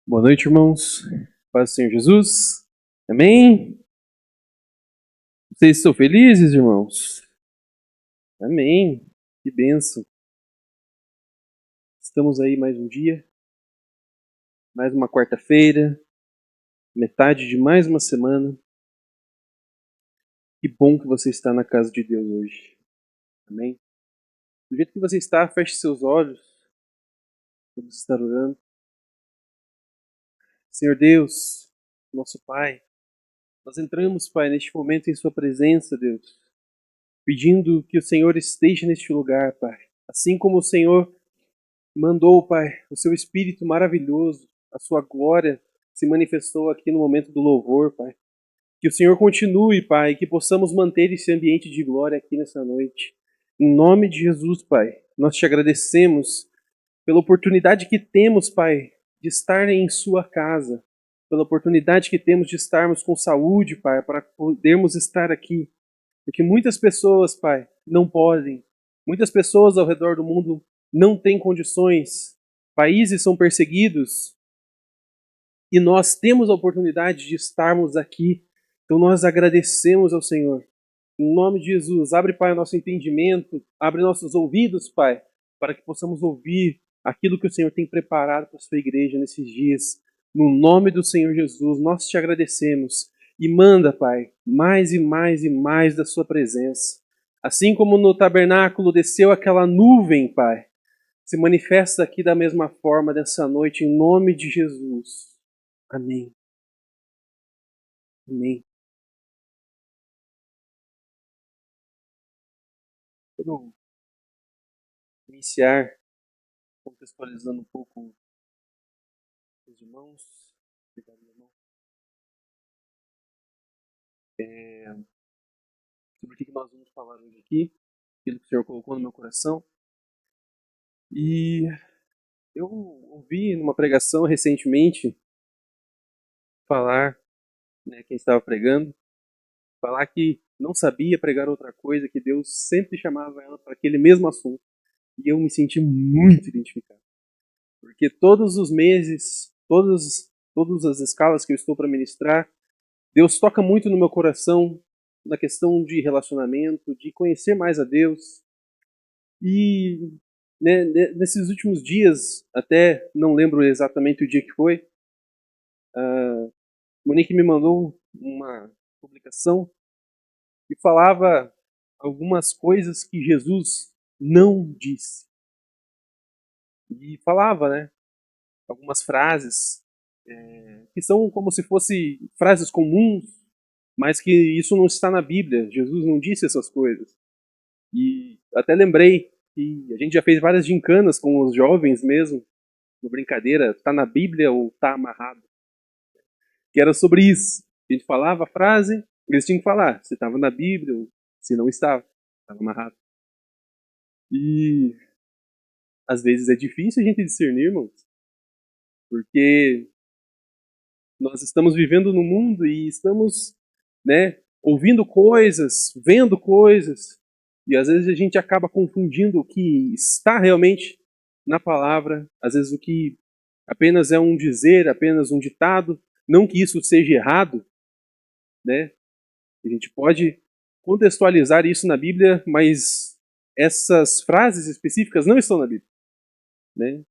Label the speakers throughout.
Speaker 1: Boa noite, irmãos. Paz do Senhor Jesus. Amém? Vocês estão felizes, irmãos? Amém. Que bênção. Estamos aí mais um dia, mais uma quarta-feira, metade de mais uma semana. Que bom que você está na casa de Deus hoje. Amém? Do jeito que você está, feche seus olhos. Vamos estar orando. Senhor Deus, nosso Pai, nós entramos, Pai, neste momento em Sua presença, Deus, pedindo que o Senhor esteja neste lugar, Pai. Assim como o Senhor mandou, Pai, o seu Espírito maravilhoso, a sua glória se manifestou aqui no momento do louvor, Pai. Que o Senhor continue, Pai, que possamos manter esse ambiente de glória aqui nessa noite. Em nome de Jesus, Pai, nós te agradecemos pela oportunidade que temos, Pai, de estar em sua casa, pela oportunidade que temos de estarmos com saúde, Pai, para podermos estar aqui. Porque muitas pessoas, Pai, não podem. Muitas pessoas ao redor do mundo não têm condições. Países são perseguidos e nós temos a oportunidade de estarmos aqui. Então nós agradecemos ao Senhor. Em nome de Jesus, abre, Pai, o nosso entendimento, abre nossos ouvidos, Pai, para que possamos ouvir aquilo que o Senhor tem preparado para a sua igreja nesses dias. No nome do Senhor Jesus, nós te agradecemos. E manda, Pai, mais e mais e mais da sua presença. Assim como no tabernáculo desceu aquela nuvem, Pai, se manifesta aqui da mesma forma dessa noite, em nome de Jesus. Amém. Amém. Quero iniciar contextualizando um pouco os irmãos. Obrigado, irmão. Sobre o que nós vamos falar hoje aqui, aquilo que o Senhor colocou no meu coração. E eu ouvi numa pregação recentemente falar, né, quem estava pregando, falar que não sabia pregar outra coisa, que Deus sempre chamava ela para aquele mesmo assunto. E eu me senti muito identificado. Porque todos os meses, todas as escalas que eu estou para ministrar, Deus toca muito no meu coração na questão de relacionamento, de conhecer mais a Deus. E né, nesses últimos dias, até não lembro exatamente o dia que foi, Monique me mandou uma publicação e falava algumas coisas que Jesus não disse. E falava, né, algumas frases que são como se fossem frases comuns, mas que isso não está na Bíblia. Jesus não disse essas coisas. E até lembrei que a gente já fez várias gincanas com os jovens mesmo, uma brincadeira, tá na Bíblia ou tá amarrado? Que era sobre isso. A gente falava a frase, eles tinham que falar se estava na Bíblia ou se não estava, estava amarrado. E às vezes é difícil a gente discernir, irmãos, porque nós estamos vivendo no mundo e estamos, né, ouvindo coisas, vendo coisas, e às vezes a gente acaba confundindo o que está realmente na palavra, às vezes o que apenas é um dizer, apenas um ditado, não que isso seja errado, né? A gente pode contextualizar isso na Bíblia, mas essas frases específicas não estão na Bíblia, né?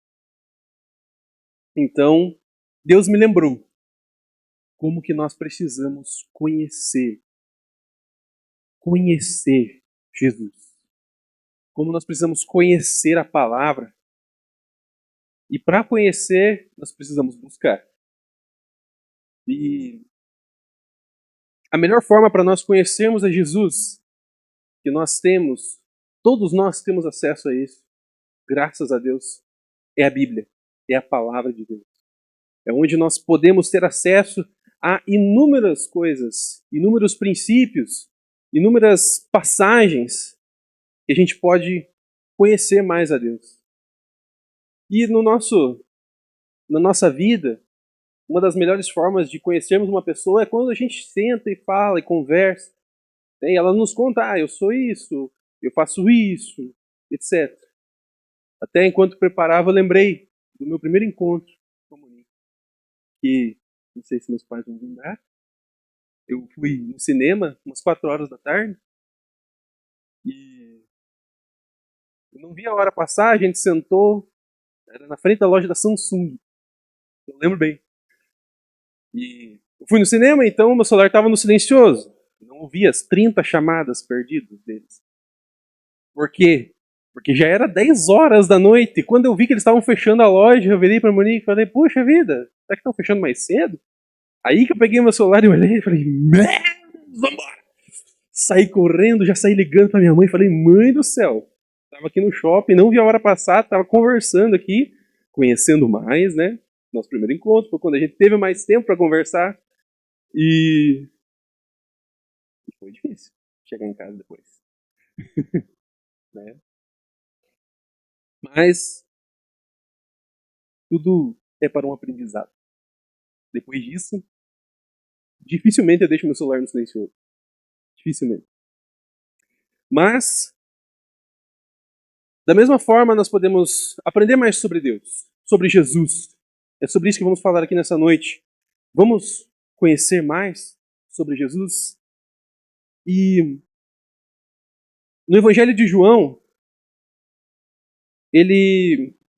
Speaker 1: Então, Deus me lembrou como que nós precisamos conhecer Jesus. Como nós precisamos conhecer a palavra. E para conhecer, nós precisamos buscar. E a melhor forma para nós conhecermos a Jesus, que nós temos, todos nós temos acesso a isso, graças a Deus, é a Bíblia, é a palavra de Deus. É onde nós podemos ter acesso a inúmeras coisas, inúmeros princípios, inúmeras passagens que a gente pode conhecer mais a Deus. E na nossa vida, uma das melhores formas de conhecermos uma pessoa é quando a gente senta e fala e conversa. Né? E ela nos conta, eu sou isso, eu faço isso, etc. Até enquanto preparava, eu lembrei do meu primeiro encontro com a Monique. que não sei se meus pais vão lembrar. Eu fui no cinema umas 4 horas da tarde e eu não vi a hora passar, a gente sentou, era na frente da loja da Samsung, eu lembro bem. E eu fui no cinema, então meu celular estava no silencioso. Eu não ouvi as 30 chamadas perdidas deles. Por quê? Porque já era 10 horas da noite. E quando eu vi que eles estavam fechando a loja, eu virei pra Monique e falei, puxa vida, será que estão fechando mais cedo? Aí que eu peguei meu celular e olhei e falei, vambora! Saí correndo, já saí ligando pra minha mãe, falei, mãe do céu, tava aqui no shopping, não vi a hora passar, tava conversando aqui, conhecendo mais, né? Nosso primeiro encontro foi quando a gente teve mais tempo para conversar e foi difícil chegar em casa depois, né? Mas tudo é para um aprendizado. Depois disso, dificilmente eu deixo meu celular no silencioso. Dificilmente. Mas, da mesma forma, nós podemos aprender mais sobre Deus, sobre Jesus. É sobre isso que vamos falar aqui nessa noite. Vamos conhecer mais sobre Jesus. E no Evangelho de João,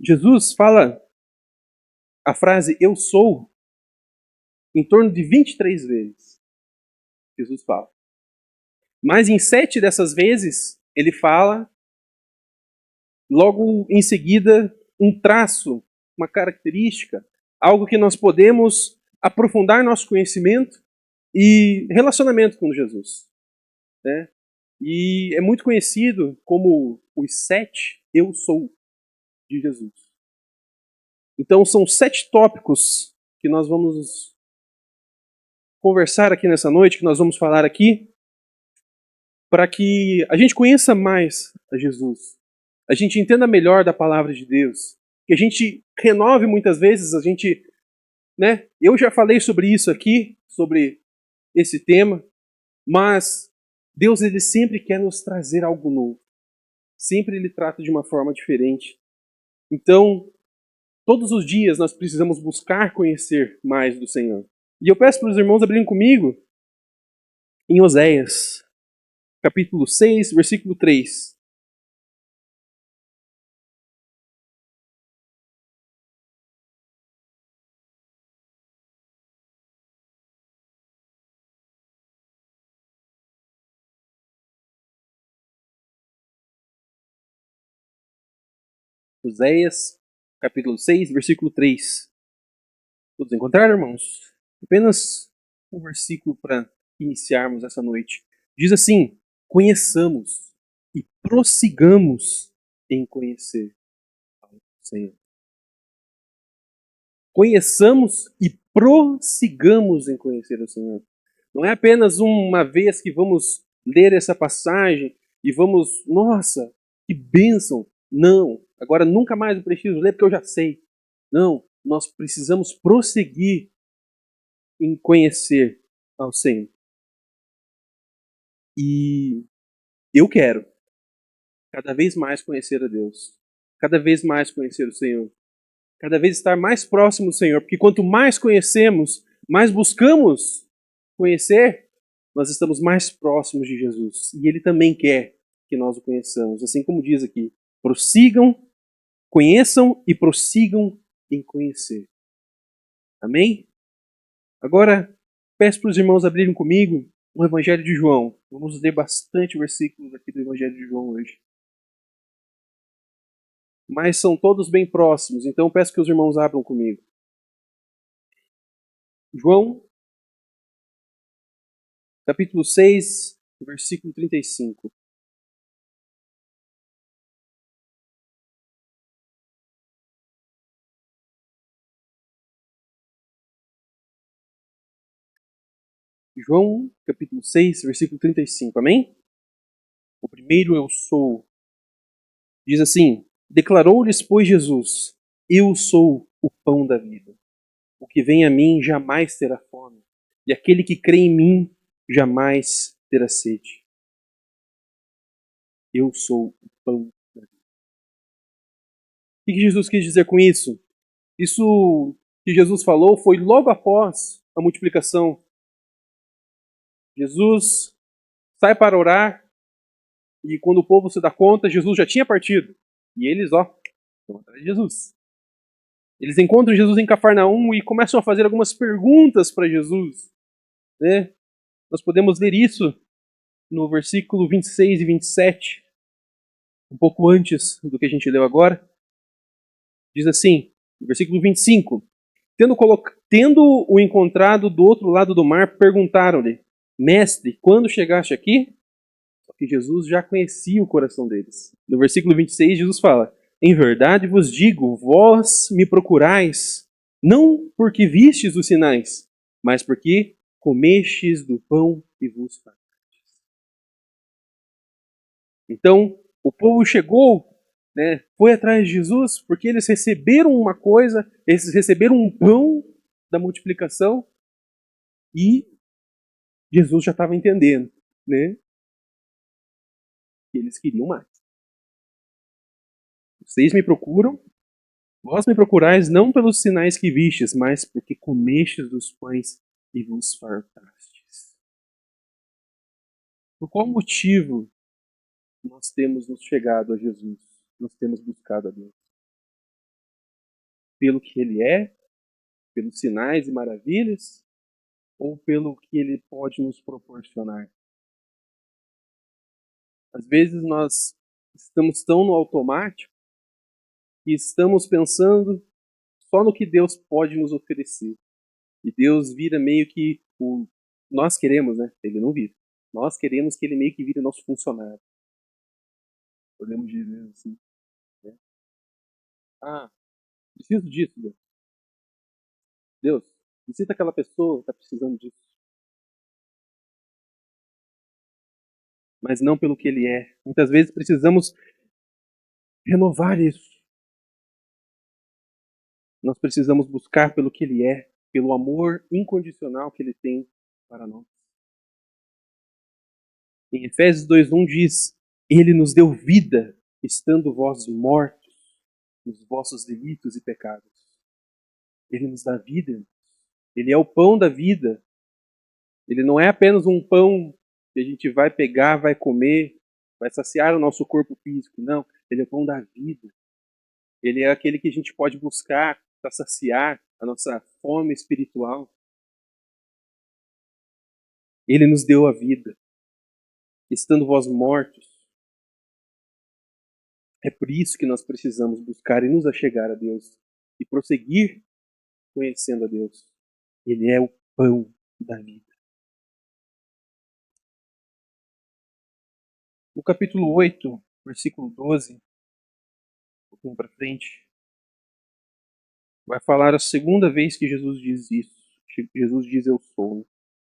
Speaker 1: Jesus fala a frase eu sou em torno de 23 vezes. Jesus fala. Mas em 7 dessas vezes, ele fala, logo em seguida, um traço, uma característica, algo que nós podemos aprofundar nosso conhecimento e relacionamento com Jesus. Né? E é muito conhecido como os 7 eu sou de Jesus. Então são 7 tópicos que nós vamos conversar aqui nessa noite, que nós vamos falar aqui, para que a gente conheça mais a Jesus, a gente entenda melhor da palavra de Deus, que a gente renove muitas vezes, a gente, né? Eu já falei sobre isso aqui, sobre esse tema, mas Deus ele sempre quer nos trazer algo novo. Sempre ele trata de uma forma diferente. Então, todos os dias nós precisamos buscar conhecer mais do Senhor. E eu peço para os irmãos abrirem comigo em Oséias, capítulo 6, versículo 3. Oséias, capítulo 6, versículo 3. Todos encontraram, irmãos? Apenas um versículo para iniciarmos essa noite. Diz assim: conheçamos e prossigamos em conhecer ao Senhor. Conheçamos e prossigamos em conhecer o Senhor. Não é apenas uma vez que vamos ler essa passagem e vamos, nossa, que bênção. Não, agora nunca mais eu preciso ler porque eu já sei. Não, nós precisamos prosseguir em conhecer ao Senhor. E eu quero cada vez mais conhecer a Deus, cada vez mais conhecer o Senhor, cada vez estar mais próximo do Senhor, porque quanto mais conhecemos, mais buscamos conhecer, nós estamos mais próximos de Jesus. E Ele também quer que nós o conheçamos, assim como diz aqui: prossigam, conheçam e prossigam em conhecer. Amém? Agora, peço para os irmãos abrirem comigo o Evangelho de João. Vamos ler bastante versículos aqui do Evangelho de João hoje. Mas são todos bem próximos, então peço que os irmãos abram comigo. João, capítulo 6, versículo 35. João, capítulo 6, versículo 35. Amém? O primeiro eu sou. Diz assim: declarou-lhes, pois, Jesus: eu sou o pão da vida. O que vem a mim jamais terá fome, e aquele que crê em mim jamais terá sede. Eu sou o pão da vida. O que Jesus quis dizer com isso? Isso que Jesus falou foi logo após a multiplicação. Jesus sai para orar e quando o povo se dá conta, Jesus já tinha partido. E eles, estão atrás de Jesus. Eles encontram Jesus em Cafarnaum e começam a fazer algumas perguntas para Jesus, né? Nós podemos ler isso no versículo 26 e 27, um pouco antes do que a gente leu agora. Diz assim, no versículo 25: Tendo-o encontrado do outro lado do mar, perguntaram-lhe: Mestre, quando chegaste aqui? Só que Jesus já conhecia o coração deles. No versículo 26, Jesus fala: Em verdade vos digo, vós me procurais, não porque vistes os sinais, mas porque comestes do pão que vos fartastes. Então, o povo chegou, né, foi atrás de Jesus, porque eles receberam uma coisa, eles receberam um pão da multiplicação, e Jesus já estava entendendo, né, que eles queriam mais. Vocês me procuram, vós me procurais não pelos sinais que vistes, mas porque comestes dos pães e vos fartastes. Por qual motivo nós temos nos chegado a Jesus? Nós temos buscado a Deus? Pelo que Ele é? Pelos sinais e maravilhas? Ou pelo que Ele pode nos proporcionar? Às vezes nós estamos tão no automático que estamos pensando só no que Deus pode nos oferecer. E Deus vira meio que nós queremos, né? Ele não vira. Nós queremos que ele meio que vire nosso funcionário. Podemos dizer assim. Né? Ah, preciso disso, Deus. Deus, visita aquela pessoa que está precisando disso. Mas não pelo que ele é. Muitas vezes precisamos renovar isso. Nós precisamos buscar pelo que ele é, pelo amor incondicional que ele tem para nós. Em Efésios 2:1 diz: Ele nos deu vida, estando vós mortos nos vossos delitos e pecados. Ele nos dá vida. Ele é o pão da vida. Ele não é apenas um pão que a gente vai pegar, vai comer, vai saciar o nosso corpo físico. Não, ele é o pão da vida. Ele é aquele que a gente pode buscar para saciar a nossa fome espiritual. Ele nos deu a vida, estando vós mortos. É por isso que nós precisamos buscar e nos achegar a Deus e prosseguir conhecendo a Deus. Ele é o pão da vida. No capítulo 8, versículo 12, um pouquinho para frente, vai falar a segunda vez que Jesus diz isso. Jesus diz: Eu sou.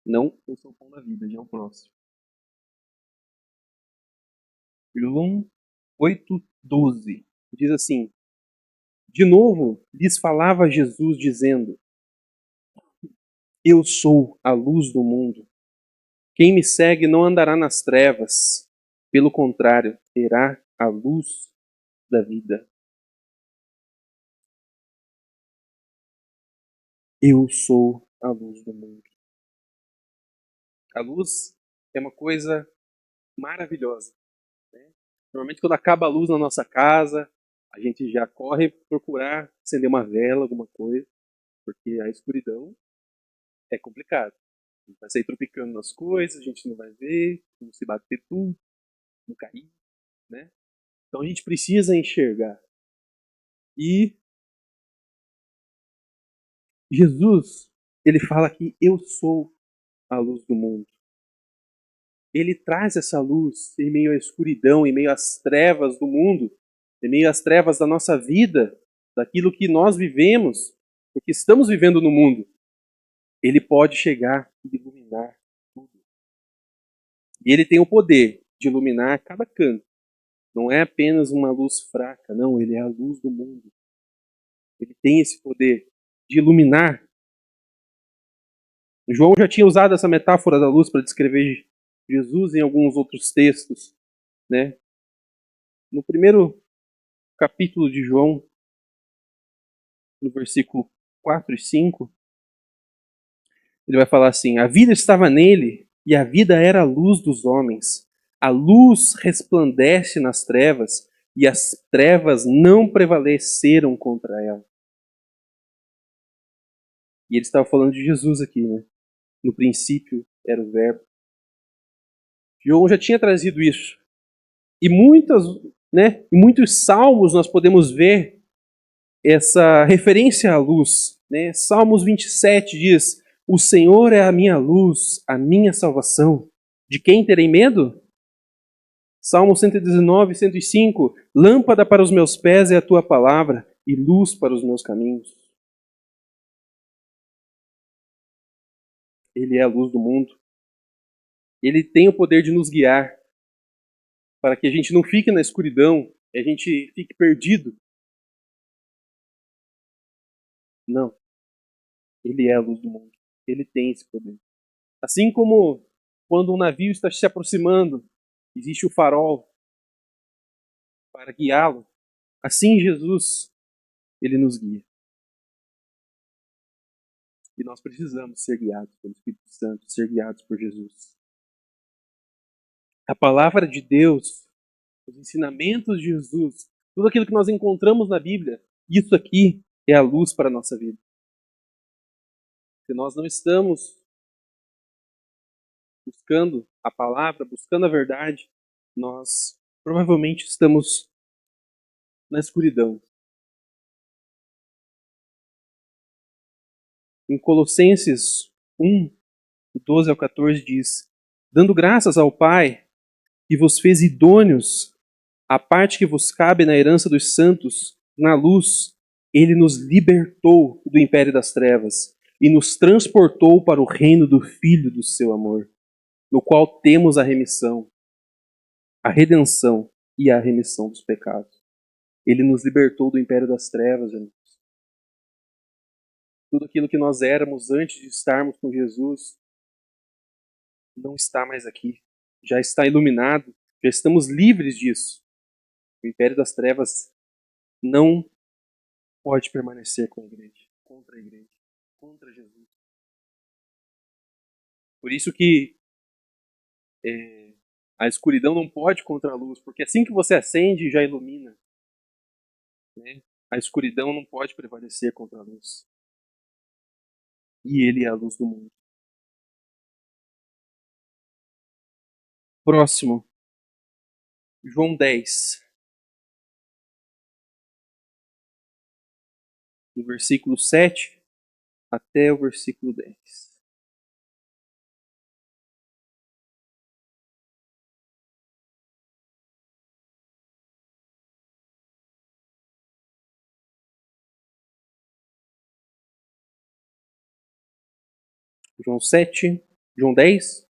Speaker 1: Não, eu sou o pão da vida, já é o próximo. João 8, 12. Diz assim: De novo lhes falava Jesus, dizendo: Eu sou a luz do mundo. Quem me segue não andará nas trevas. Pelo contrário, terá a luz da vida. Eu sou a luz do mundo. A luz é uma coisa maravilhosa. Né? Normalmente, quando acaba a luz na nossa casa, a gente já corre procurar acender uma vela, alguma coisa, porque a escuridão é complicado. A gente vai sair tropicando nas coisas, a gente não vai ver, não se bater tudo, não cair, né? Então a gente precisa enxergar. E Jesus, ele fala que eu sou a luz do mundo. Ele traz essa luz em meio à escuridão, em meio às trevas do mundo, em meio às trevas da nossa vida, daquilo que nós vivemos, porque estamos vivendo no mundo. Ele pode chegar e iluminar tudo. E ele tem o poder de iluminar cada canto. Não é apenas uma luz fraca, não, ele é a luz do mundo. Ele tem esse poder de iluminar. João já tinha usado essa metáfora da luz para descrever Jesus em alguns outros textos, né? No primeiro capítulo de João, no versículo 4 e 5, ele vai falar assim: a vida estava nele, e a vida era a luz dos homens. A luz resplandece nas trevas, e as trevas não prevaleceram contra ela. E ele estava falando de Jesus aqui, né? No princípio era o Verbo. João já tinha trazido isso. E em muitos salmos nós podemos ver essa referência à luz, né? Salmos 27 diz: o Senhor é a minha luz, a minha salvação. De quem terei medo? Salmo 119, 105. Lâmpada para os meus pés é a tua palavra e luz para os meus caminhos. Ele é a luz do mundo. Ele tem o poder de nos guiar para que a gente não fique na escuridão, a gente fique perdido. Não. Ele é a luz do mundo. Ele tem esse poder. Assim como quando um navio está se aproximando, existe o farol para guiá-lo, assim Jesus, ele nos guia. E nós precisamos ser guiados pelo Espírito Santo, ser guiados por Jesus. A palavra de Deus, os ensinamentos de Jesus, tudo aquilo que nós encontramos na Bíblia, isso aqui é a luz para a nossa vida. Se nós não estamos buscando a palavra, buscando a verdade, nós provavelmente estamos na escuridão. Em Colossenses 1, 12 ao 14 diz: dando graças ao Pai que vos fez idôneos à parte que vos cabe na herança dos santos, na luz, ele nos libertou do império das trevas e nos transportou para o reino do Filho do seu amor, no qual temos a remissão, a redenção e a remissão dos pecados. Ele nos libertou do império das trevas, amigos. Tudo aquilo que nós éramos antes de estarmos com Jesus não está mais aqui. Já está iluminado, já estamos livres disso. O império das trevas não pode permanecer com a igreja, contra Jesus. Por isso que a escuridão não pode contra a luz, porque assim que você acende, já ilumina. Né? A escuridão não pode prevalecer contra a luz. E ele é a luz do mundo. Próximo, João 10, do versículo 7 até o versículo 10. João 10,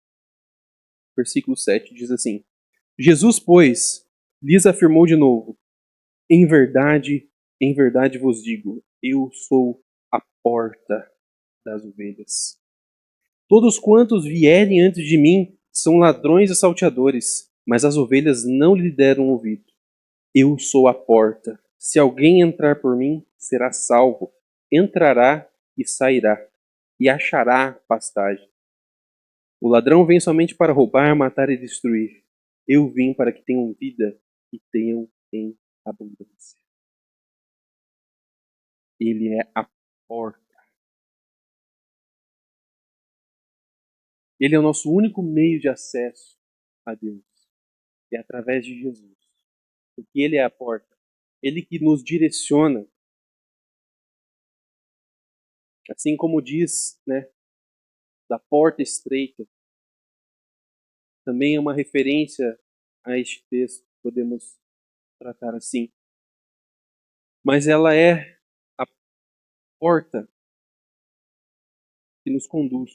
Speaker 1: versículo 7 diz assim: Jesus, pois, lhes afirmou de novo: em verdade vos digo, eu sou a porta das ovelhas. Todos quantos vierem antes de mim são ladrões e salteadores, mas as ovelhas não lhe deram ouvido. Eu sou a porta. Se alguém entrar por mim, será salvo. Entrará e sairá, e achará pastagem. O ladrão vem somente para roubar, matar e destruir. Eu vim para que tenham vida e tenham em abundância. Ele é a porta. Ele é o nosso único meio de acesso a Deus. É através de Jesus. Porque ele é a porta. Ele que nos direciona. Assim como diz, né, da porta estreita. Também é uma referência a este texto. Podemos tratar assim. Mas ela é a porta que nos conduz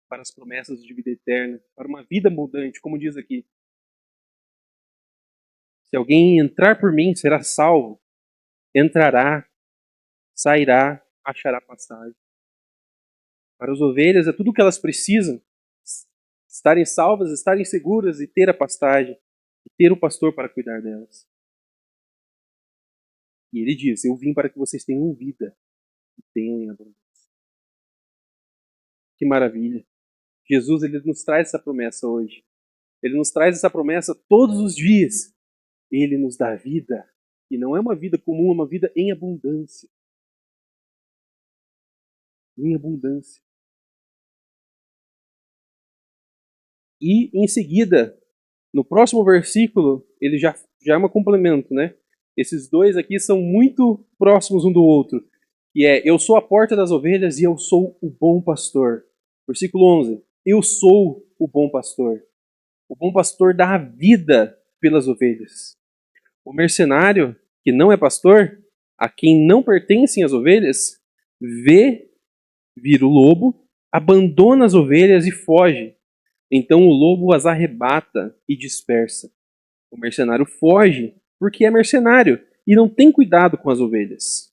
Speaker 1: para as promessas de vida eterna, para uma vida abundante, como diz aqui. Se alguém entrar por mim, será salvo. Entrará, sairá, achará passagem. Para as ovelhas é tudo o que elas precisam. Estarem salvas, estarem seguras e ter a pastagem. E ter o pastor para cuidar delas. E ele diz, eu vim para que vocês tenham vida. e tenham em abundância. Que maravilha! Jesus, ele nos traz essa promessa hoje. Ele nos traz essa promessa todos os dias. Ele nos dá vida. E não é uma vida comum, é uma vida em abundância. Em abundância. E em seguida, no próximo versículo, ele já é um complemento, né? Esses dois aqui são muito próximos um do outro. E é, eu sou a porta das ovelhas e eu sou o bom pastor. Versículo 11. Eu sou o bom pastor. O bom pastor dá a vida pelas ovelhas. O mercenário, que não é pastor, a quem não pertencem as ovelhas, vê vir o lobo, abandona as ovelhas e foge. Então o lobo as arrebata e dispersa. O mercenário foge porque é mercenário e não tem cuidado com as ovelhas.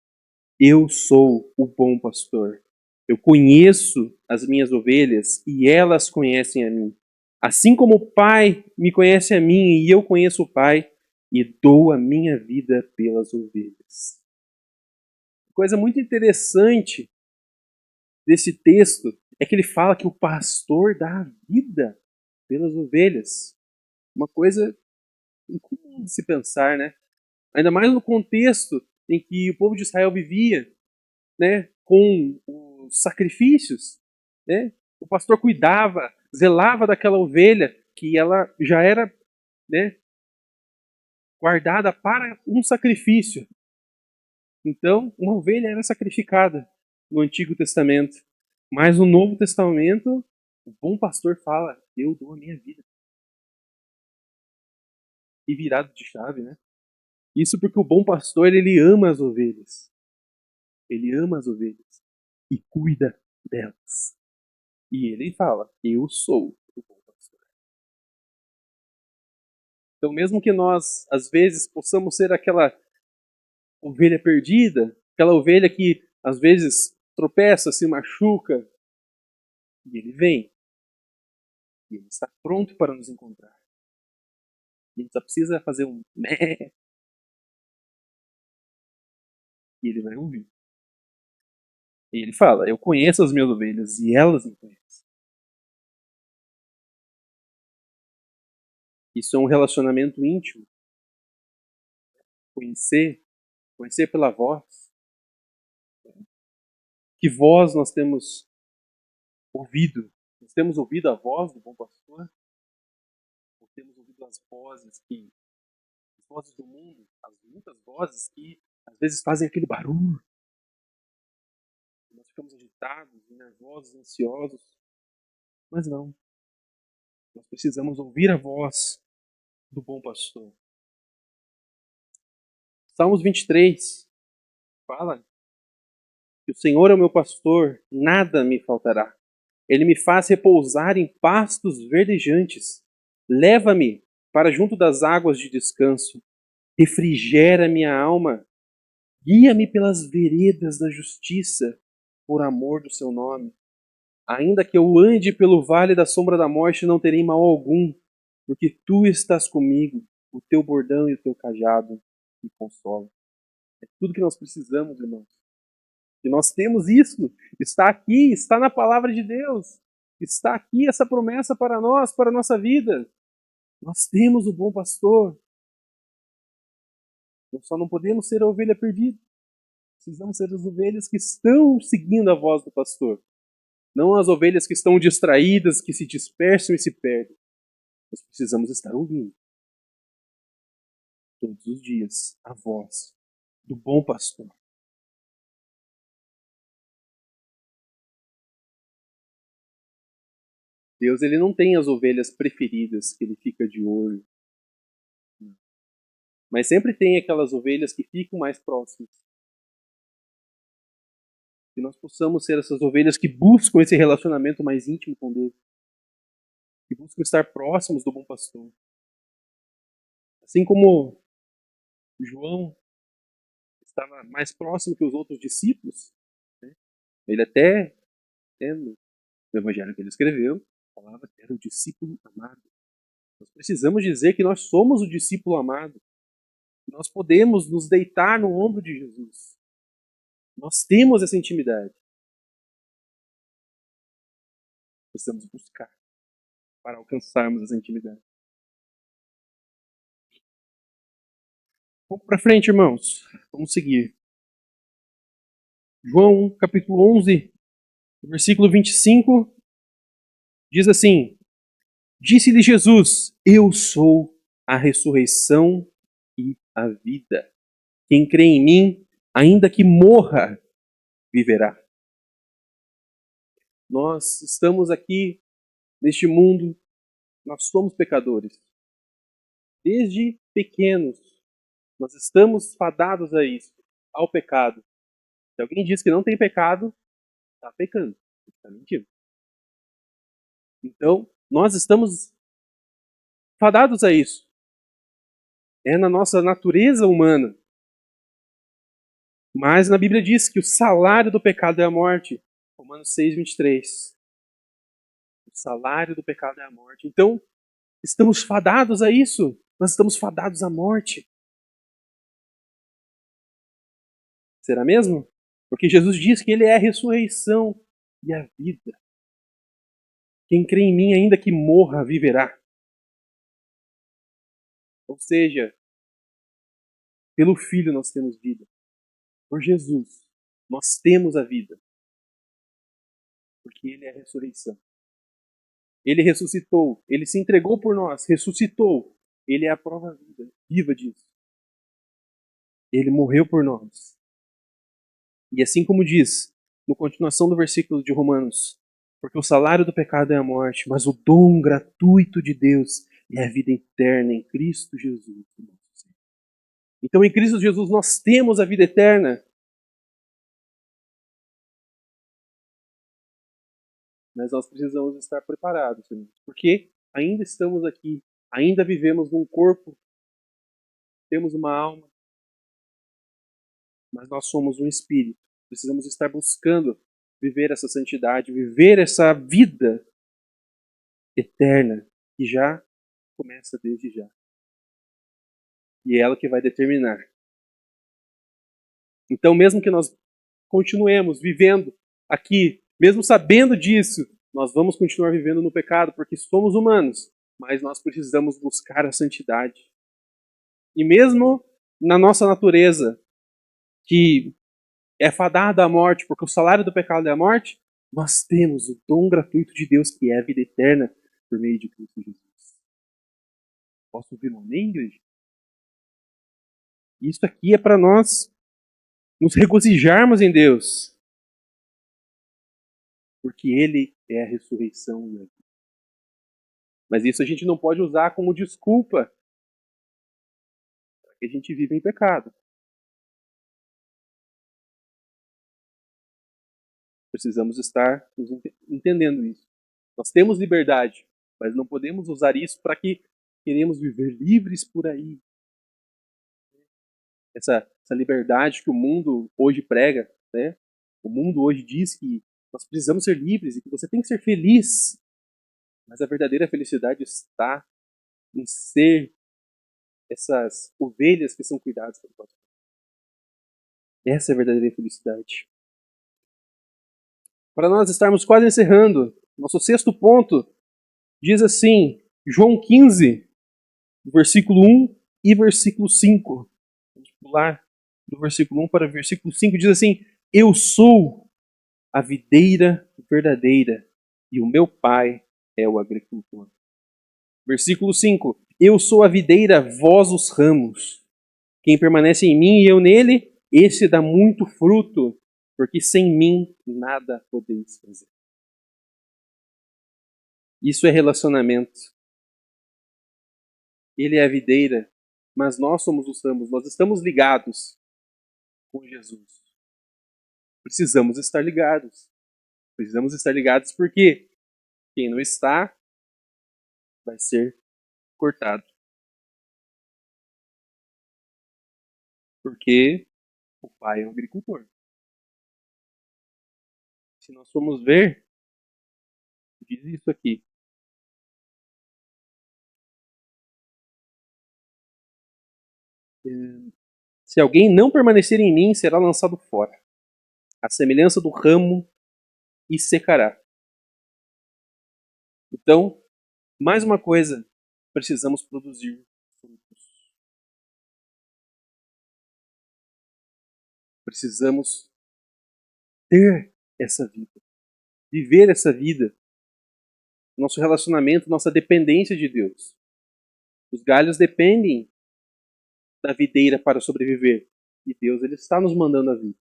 Speaker 1: Eu sou o bom pastor. Eu conheço as minhas ovelhas e elas conhecem a mim. Assim como o Pai me conhece a mim e eu conheço o Pai e dou a minha vida pelas ovelhas. Coisa muito interessante desse texto é que ele fala que o pastor dá a vida pelas ovelhas. Uma coisa incomum de se pensar, né? Ainda mais no contexto em que o povo de Israel vivia, né, com os sacrifícios, né? O pastor cuidava, zelava daquela ovelha que ela já era, né, guardada para um sacrifício. Então, uma ovelha era sacrificada no Antigo Testamento, mas no Novo Testamento, o bom pastor fala: eu dou a minha vida. E virado de chave, né? Isso porque o bom pastor, ele ama as ovelhas. Ele ama as ovelhas e cuida delas. E ele fala: eu sou o bom pastor. Então, mesmo que nós, às vezes, possamos ser aquela ovelha perdida, aquela ovelha que, às vezes, tropeça, se machuca, e ele vem. E ele está pronto para nos encontrar. A gente só precisa fazer um mé, e ele vai ouvir. E ele fala: eu conheço as minhas ovelhas e elas me conhecem. Isso é um relacionamento íntimo. Conhecer pela voz. Que voz nós temos ouvido? Nós temos ouvido a voz do bom pastor? Ou temos ouvido as vozes do mundo, as muitas vozes que às vezes fazem aquele barulho? Nós ficamos agitados, nervosos, ansiosos. Mas não. Nós precisamos ouvir a voz do bom pastor. Salmos 23 fala que o Senhor é o meu pastor, nada me faltará. Ele me faz repousar em pastos verdejantes. Leva-me para junto das águas de descanso. Refrigera minha alma. Guia-me pelas veredas da justiça, por amor do seu nome. Ainda que eu ande pelo vale da sombra da morte, não terei mal algum, porque tu estás comigo, o teu bordão e o teu cajado me consolam. É tudo que nós precisamos, irmãos. E nós temos isso. Está aqui, está na palavra de Deus. Está aqui essa promessa para nós, para a nossa vida. Nós temos o bom pastor. Nós só não podemos ser a ovelha perdida. Precisamos ser as ovelhas que estão seguindo a voz do pastor. Não as ovelhas que estão distraídas, que se dispersam e se perdem. Nós precisamos estar ouvindo todos os dias a voz do bom pastor. Deus, ele não tem as ovelhas preferidas que ele fica de olho. Mas sempre tem aquelas ovelhas que ficam mais próximas. Que nós possamos ser essas ovelhas que buscam esse relacionamento mais íntimo com Deus. Que buscam estar próximos do bom pastor. Assim como João estava mais próximo que os outros discípulos, né? Ele até no evangelho que ele escreveu, falava que era o discípulo amado. Nós precisamos dizer que nós somos o discípulo amado. Nós podemos nos deitar no ombro de Jesus. Nós temos essa intimidade. Precisamos buscar para alcançarmos essa intimidade. Um pouco para frente, irmãos. Vamos seguir. João, capítulo 11, versículo 25, diz assim: Disse-lhe Jesus: Eu sou a ressurreição e a vida. Quem crê em mim, ainda que morra, viverá. Nós estamos aqui neste mundo, nós somos pecadores. Desde pequenos, nós estamos fadados a isso, ao pecado. Se alguém diz que não tem pecado, está pecando, está mentindo. Então, nós estamos fadados a isso. É na nossa natureza humana. Mas na Bíblia diz que o salário do pecado é a morte. Romanos 6, 23. O salário do pecado é a morte. Então, estamos fadados a isso. Nós estamos fadados à morte. Será mesmo? Porque Jesus diz que Ele é a ressurreição e a vida. Quem crê em mim, ainda que morra, viverá. Ou seja, pelo Filho nós temos vida. Por Jesus, nós temos a vida. Porque Ele é a ressurreição. Ele ressuscitou. Ele se entregou por nós. Ressuscitou. Ele é a prova viva disso. Ele morreu por nós. E assim como diz, na continuação do versículo de Romanos, porque o salário do pecado é a morte, mas o dom gratuito de Deus é a vida eterna em Cristo Jesus. Então em Cristo Jesus nós temos a vida eterna. Mas nós precisamos estar preparados, porque ainda estamos aqui, ainda vivemos num corpo, temos uma alma, mas nós somos um espírito. Precisamos estar buscando viver essa santidade, viver essa vida eterna, que já começa desde já. E é ela que vai determinar. Então, mesmo que nós continuemos vivendo aqui, mesmo sabendo disso, nós vamos continuar vivendo no pecado, porque somos humanos, mas nós precisamos buscar a santidade. E mesmo na nossa natureza, que é fadada à morte, porque o salário do pecado é a morte, nós temos o dom gratuito de Deus, que é a vida eterna, por meio de Cristo Jesus. Posso ouvir um amém, igreja? Isso aqui é para nós nos regozijarmos em Deus, porque Ele é a ressurreição e a vida. Mas isso a gente não pode usar como desculpa para que a gente vive em pecado. Precisamos estar entendendo isso. Nós temos liberdade, mas não podemos usar isso para que queremos viver livres por aí. Essa liberdade que o mundo hoje prega, né? O mundo hoje diz que nós precisamos ser livres e que você tem que ser feliz. Mas a verdadeira felicidade está em ser essas ovelhas que são cuidadas pelo pastor. Essa é a verdadeira felicidade. Para nós estarmos quase encerrando, nosso sexto ponto diz assim, João 15, versículo 1 e versículo 5. Vamos pular do versículo 1 para o versículo 5. Diz assim, Eu sou a videira verdadeira e o meu pai é o agricultor. Versículo 5. Eu sou a videira, vós os ramos. Quem permanece em mim e eu nele, esse dá muito fruto, porque sem mim nada podeis fazer. Isso é relacionamento. Ele é a videira, mas nós somos os ramos. Nós estamos ligados com Jesus. Precisamos estar ligados. Precisamos estar ligados porque quem não está vai ser cortado. Porque o pai é um agricultor. Se nós formos ver, diz isso aqui. Se alguém não permanecer em mim, será lançado fora. à semelhança do ramo, e secará. Então, mais uma coisa, precisamos produzir frutos. Precisamos ter essa vida, viver essa vida, nosso relacionamento, nossa dependência de Deus. Os galhos dependem da videira para sobreviver. E Deus, ele está nos mandando a vida.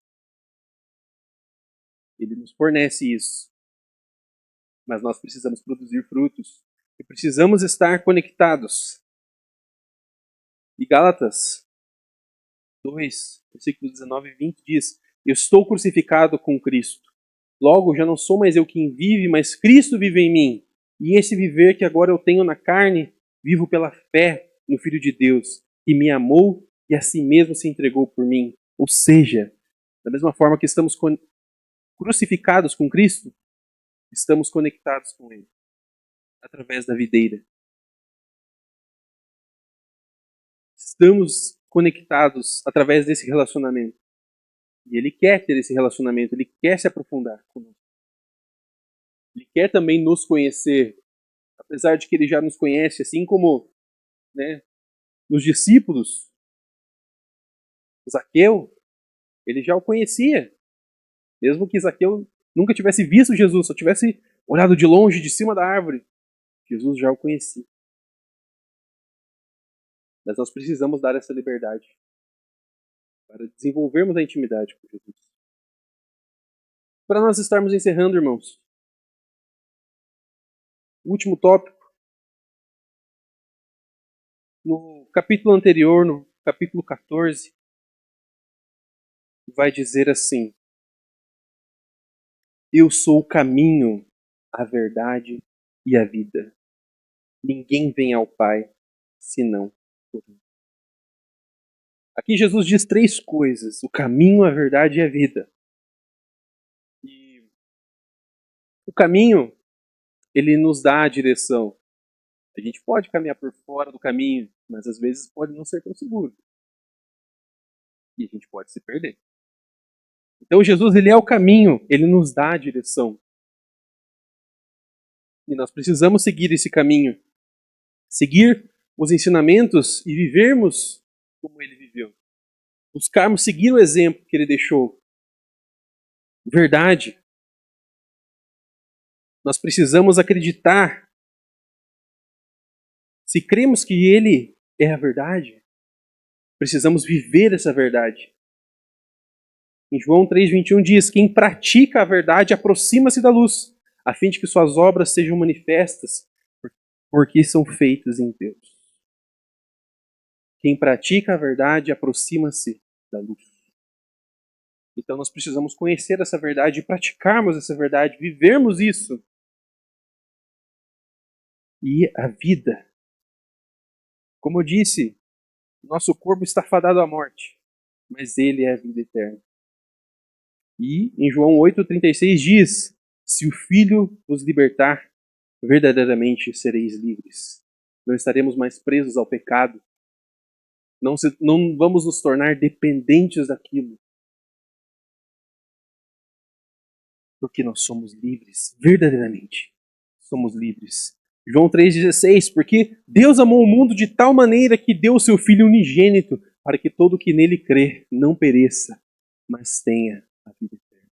Speaker 1: Ele nos fornece isso. Mas nós precisamos produzir frutos. E precisamos estar conectados. E Gálatas 2, versículos 19 e 20 diz: Eu estou crucificado com Cristo. Logo, já não sou mais eu quem vive, mas Cristo vive em mim. E esse viver que agora eu tenho na carne, vivo pela fé no Filho de Deus, que me amou e a si mesmo se entregou por mim. Ou seja, da mesma forma que estamos crucificados com Cristo, estamos conectados com Ele, através da videira. Estamos conectados através desse relacionamento. E Ele quer ter esse relacionamento, Ele quer se aprofundar conosco. Ele quer também nos conhecer, apesar de que Ele já nos conhece, assim como, né, nos discípulos, Zaqueu, ele já o conhecia. Mesmo que Zaqueu nunca tivesse visto Jesus, só tivesse olhado de longe, de cima da árvore, Jesus já o conhecia. Mas nós precisamos dar essa liberdade para desenvolvermos a intimidade com Jesus. Para nós estarmos encerrando, irmãos, o último tópico, no capítulo anterior, no capítulo 14, vai dizer assim: Eu sou o caminho, a verdade e a vida. Ninguém vem ao Pai senão por mim. Aqui Jesus diz 3 coisas: o caminho, a verdade e a vida. E o caminho, ele nos dá a direção. A gente pode caminhar por fora do caminho, mas às vezes pode não ser tão seguro. E a gente pode se perder. Então Jesus, ele é o caminho, ele nos dá a direção. E nós precisamos seguir esse caminho. Seguir os ensinamentos e vivermos como ele viveu. Buscarmos seguir o exemplo que ele deixou. Verdade. Nós precisamos acreditar. Se cremos que ele é a verdade, precisamos viver essa verdade. Em João 3,21 diz: Quem pratica a verdade aproxima-se da luz, a fim de que suas obras sejam manifestas, porque são feitas em Deus. Quem pratica a verdade aproxima-se da luz. Então nós precisamos conhecer essa verdade e praticarmos essa verdade, vivermos isso. E a vida. Como eu disse, nosso corpo está fadado à morte, mas ele é a vida eterna. E em João 8,36 diz: Se o Filho os libertar, verdadeiramente sereis livres. Não estaremos mais presos ao pecado. Não vamos nos tornar dependentes daquilo. Porque nós somos livres, verdadeiramente. Somos livres. João 3,16, porque Deus amou o mundo de tal maneira que deu o seu Filho unigênito, para que todo que nele crê não pereça, mas tenha a vida eterna.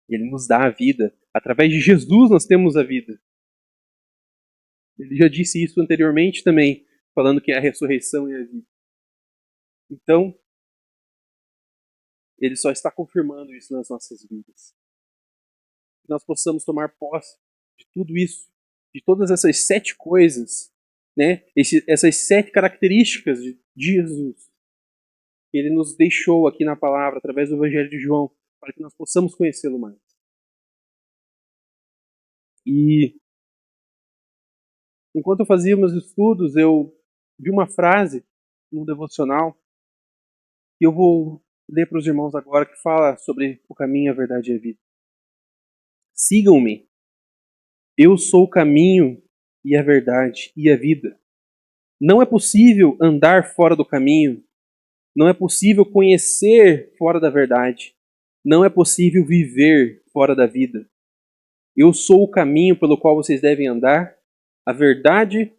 Speaker 1: Ele nos dá a vida. Através de Jesus nós temos a vida. Ele já disse isso anteriormente também, falando que é a ressurreição e a vida. Então, ele só está confirmando isso nas nossas vidas. Que nós possamos tomar posse de tudo isso, de todas essas 7 coisas, né? Essas 7 características de Jesus que ele nos deixou aqui na palavra, através do Evangelho de João, para que nós possamos conhecê-lo mais. E enquanto eu fazia meus estudos, eu vi uma frase num devocional que eu vou ler para os irmãos agora, que fala sobre o caminho, a verdade e a vida. Sigam-me. Eu sou o caminho e a verdade e a vida. Não é possível andar fora do caminho Não é possível conhecer fora da verdade. Não é possível viver fora da vida. Eu sou o caminho pelo qual vocês devem andar, a verdade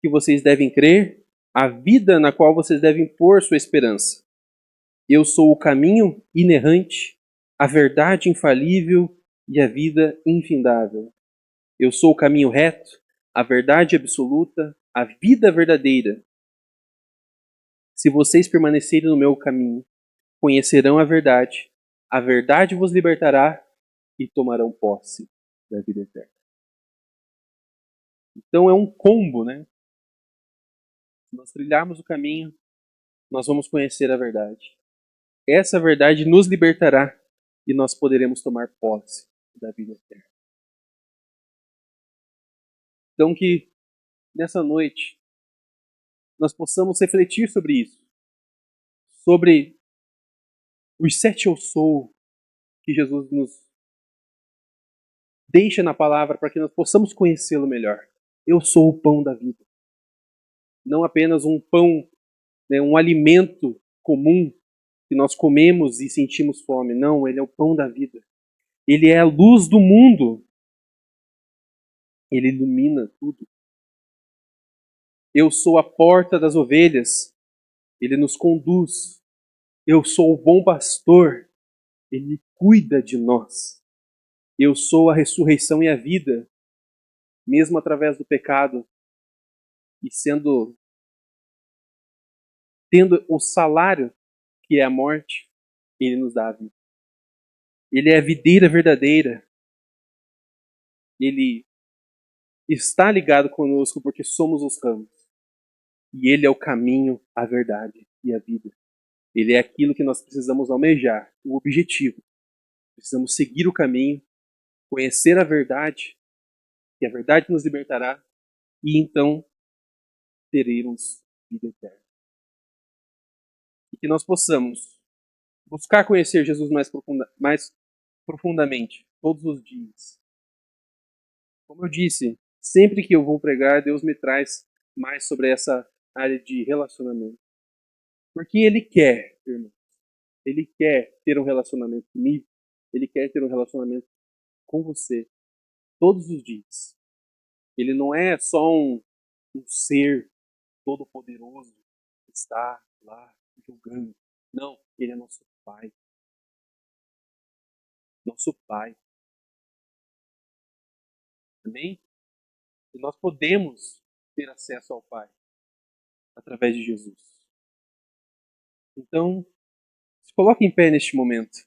Speaker 1: que vocês devem crer, a vida na qual vocês devem pôr sua esperança. Eu sou o caminho inerrante, a verdade infalível e a vida infindável. Eu sou o caminho reto, a verdade absoluta, a vida verdadeira. Se vocês permanecerem no meu caminho, conhecerão a verdade vos libertará e tomarão posse da vida eterna. Então é um combo, né? Se nós trilharmos o caminho, nós vamos conhecer a verdade. Essa verdade nos libertará e nós poderemos tomar posse da vida eterna. Então que nessa noite nós possamos refletir sobre isso, sobre os 7 eu sou que Jesus nos deixa na palavra para que nós possamos conhecê-lo melhor. Eu sou o pão da vida. Não apenas um pão, né, um alimento comum que nós comemos e sentimos fome. Não, ele é o pão da vida. Ele é a luz do mundo. Ele ilumina tudo. Eu sou a porta das ovelhas. Ele nos conduz. Eu sou o bom pastor. Ele cuida de nós. Eu sou a ressurreição e a vida. Mesmo através do pecado e tendo o salário que é a morte, ele nos dá a vida. Ele é a videira verdadeira. Ele está ligado conosco porque somos os ramos. E ele é o caminho, a verdade e a vida. Ele é aquilo que nós precisamos almejar, o objetivo. Precisamos seguir o caminho, conhecer a verdade, que a verdade nos libertará, e então teremos vida eterna. E que nós possamos buscar conhecer Jesus mais profundamente, todos os dias. Como eu disse, sempre que eu vou pregar, Deus me traz mais sobre essa área de relacionamento. Porque Ele quer, irmão. Ele quer ter um relacionamento comigo. Ele quer ter um relacionamento com você todos os dias. Ele não é só um ser todo-poderoso que está lá julgando. Não, Ele é nosso Pai. Nosso Pai. Amém? E nós podemos ter acesso ao Pai através de Jesus. Então, se coloque em pé neste momento.